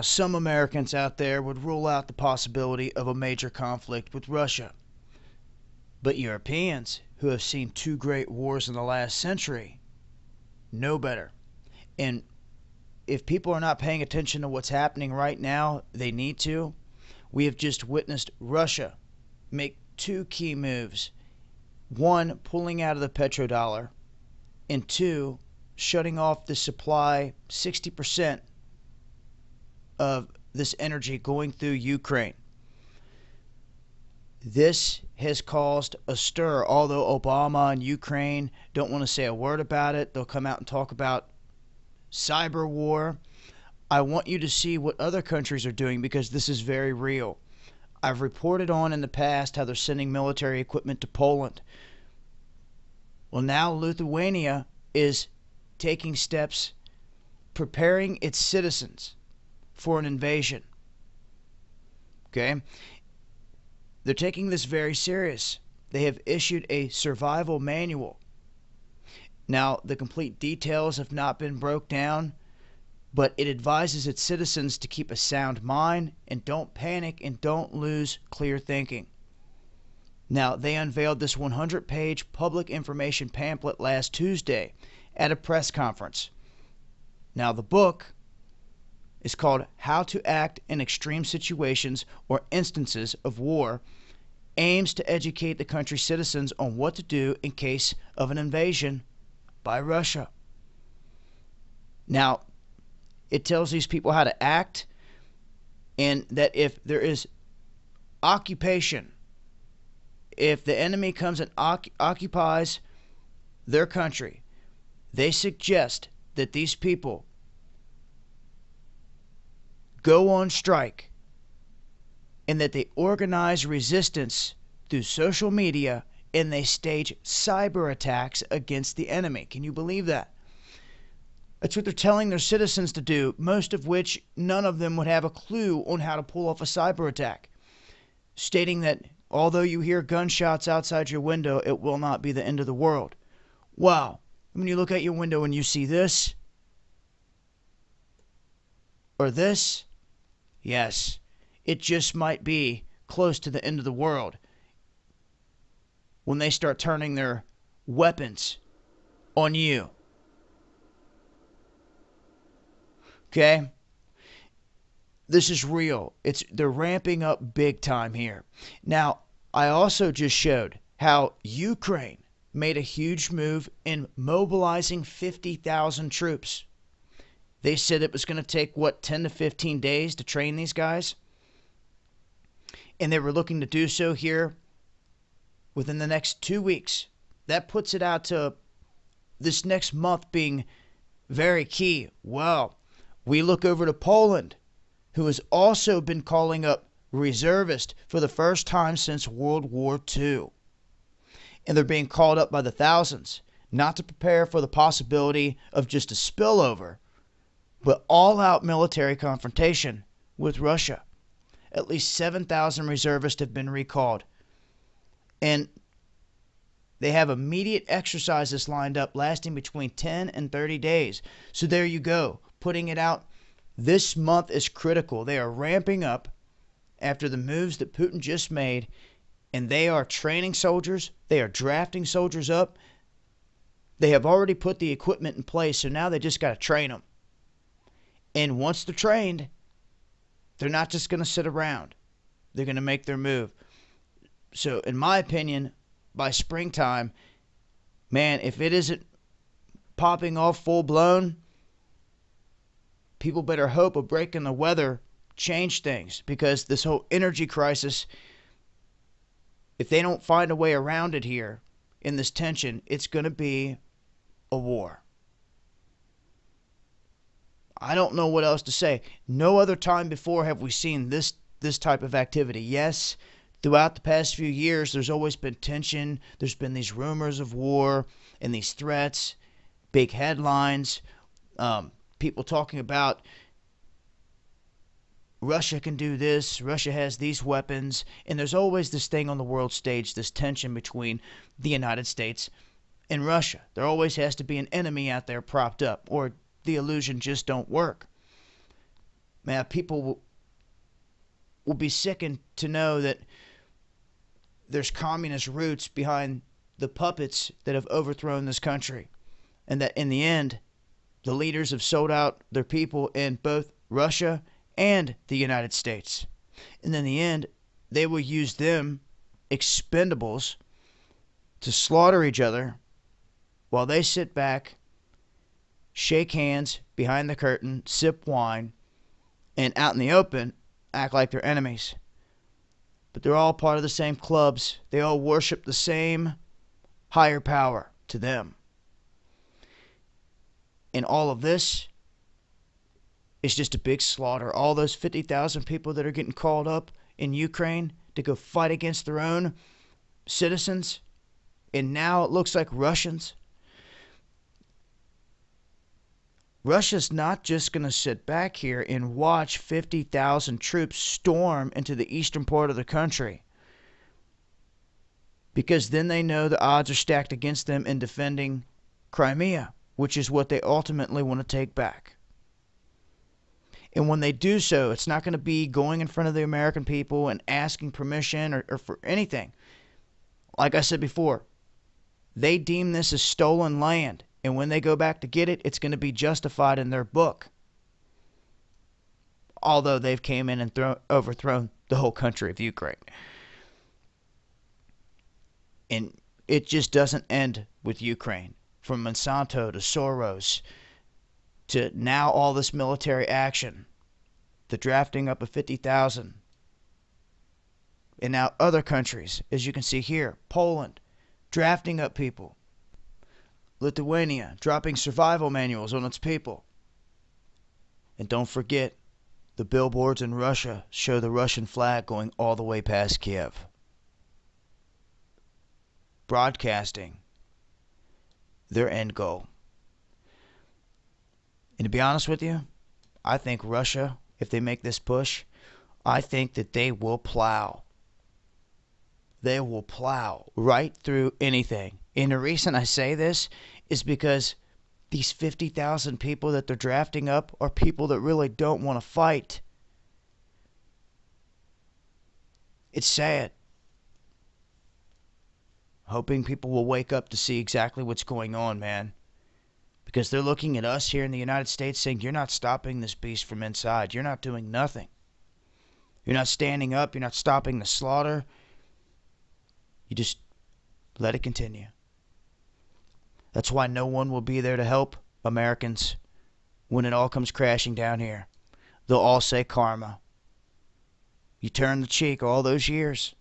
Some Americans out there would rule out the possibility of a major conflict with Russia. But Europeans, who have seen two great wars in the last century, know better. And if people are not paying attention to what's happening right now, they need to. We have just witnessed Russia make two key moves. One, pulling out of the petrodollar, and two, shutting off the supply 60% of this energy going through Ukraine. This has caused a stir, although Obama and Ukraine don't want to say a word about it. They'll come out and talk about cyber war. I want you to see what other countries are doing because this is very real. I've reported on in the past how they're sending military equipment to Poland. Well, now Lithuania is taking steps, preparing its citizens for an invasion. Okay? They're taking this very serious. They have issued a survival manual. Now, the complete details have not been broke down, but it advises its citizens to keep a sound mind and don't panic and don't lose clear thinking. Now, they unveiled this 100-page public information pamphlet last Tuesday at a press conference. Now, the book is called How to Act in Extreme Situations or Instances of War, aims to educate the country's citizens on what to do in case of an invasion by Russia. Now, it tells these people how to act, and that if there is occupation, if the enemy comes and occupies their country, they suggest that these people go on strike and that they organize resistance through social media and they stage cyber attacks against the enemy. Can you believe that? That's what they're telling their citizens to do, most of which none of them would have a clue on how to pull off a cyber attack, stating that although you hear gunshots outside your window, it will not be the end of the world. Wow. When you look out your window and you see this or this, yes, it just might be close to the end of the world when they start turning their weapons on you. Okay? This is real. They're ramping up big time here. Now, I also just showed how Ukraine made a huge move in mobilizing 50,000 troops. They said it was going to take, 10 to 15 days to train these guys? And they were looking to do so here within the next 2 weeks. That puts it out to this next month being very key. Well, we look over to Poland, who has also been calling up reservists for the first time since World War II. And they're being called up by the thousands, not to prepare for the possibility of just a spillover, but all-out military confrontation with Russia. At least 7,000 reservists have been recalled. And they have immediate exercises lined up lasting between 10 and 30 days. So there you go, putting it out. This month is critical. They are ramping up after the moves that Putin just made, and they are training soldiers. They are drafting soldiers up. They have already put the equipment in place, so now they just got to train them. And once they're trained, they're not just going to sit around. They're going to make their move. So, in my opinion, by springtime, man, if it isn't popping off full-blown, people better hope a break in the weather change things, because this whole energy crisis, if they don't find a way around it here in this tension, it's going to be a war. I don't know what else to say. No other time before have we seen this type of activity. Yes, throughout the past few years, there's always been tension. There's been these rumors of war and these threats, big headlines, people talking about Russia can do this, Russia has these weapons, and there's always this thing on the world stage, this tension between the United States and Russia. There always has to be an enemy out there propped up, or the illusion just don't work. Man, people will be sickened to know that there's communist roots behind the puppets that have overthrown this country, and that in the end, the leaders have sold out their people in both Russia and the United States. And in the end, they will use them, expendables, to slaughter each other while they sit back, shake hands behind the curtain, sip wine, and out in the open act like they're enemies. But they're all part of the same clubs. They all worship the same higher power to them. And all of this is just a big slaughter. All those 50,000 people that are getting called up in Ukraine to go fight against their own citizens, and now it looks like Russians. Russia's not just going to sit back here and watch 50,000 troops storm into the eastern part of the country, because then they know the odds are stacked against them in defending Crimea, which is what they ultimately want to take back. And when they do so, it's not going to be going in front of the American people and asking permission or for anything. Like I said before, they deem this as stolen land. And when they go back to get it, it's going to be justified in their book. Although they've came in and overthrown the whole country of Ukraine. And it just doesn't end with Ukraine. From Monsanto to Soros to now all this military action. The drafting up of 50,000. And now other countries, as you can see here, Poland, drafting up people. Lithuania dropping survival manuals on its people. And don't forget, the billboards in Russia show the Russian flag going all the way past Kiev. Broadcasting their end goal. And to be honest with you, I think Russia, if they make this push, I think that they will plow. They will plow right through anything. And the reason I say this is because these 50,000 people that they're drafting up are people that really don't want to fight. It's sad. Hoping people will wake up to see exactly what's going on, man. Because they're looking at us here in the United States saying, you're not stopping this beast from inside. You're not doing nothing. You're not standing up. You're not stopping the slaughter. You just let it continue. That's why no one will be there to help Americans when it all comes crashing down here. They'll all say karma. You turned the cheek all those years.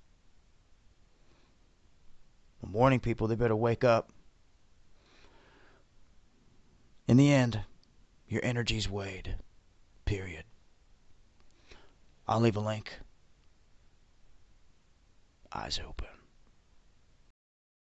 I'm warning people, they better wake up. In the end, your energy's weighed. Period. I'll leave a link. Eyes open.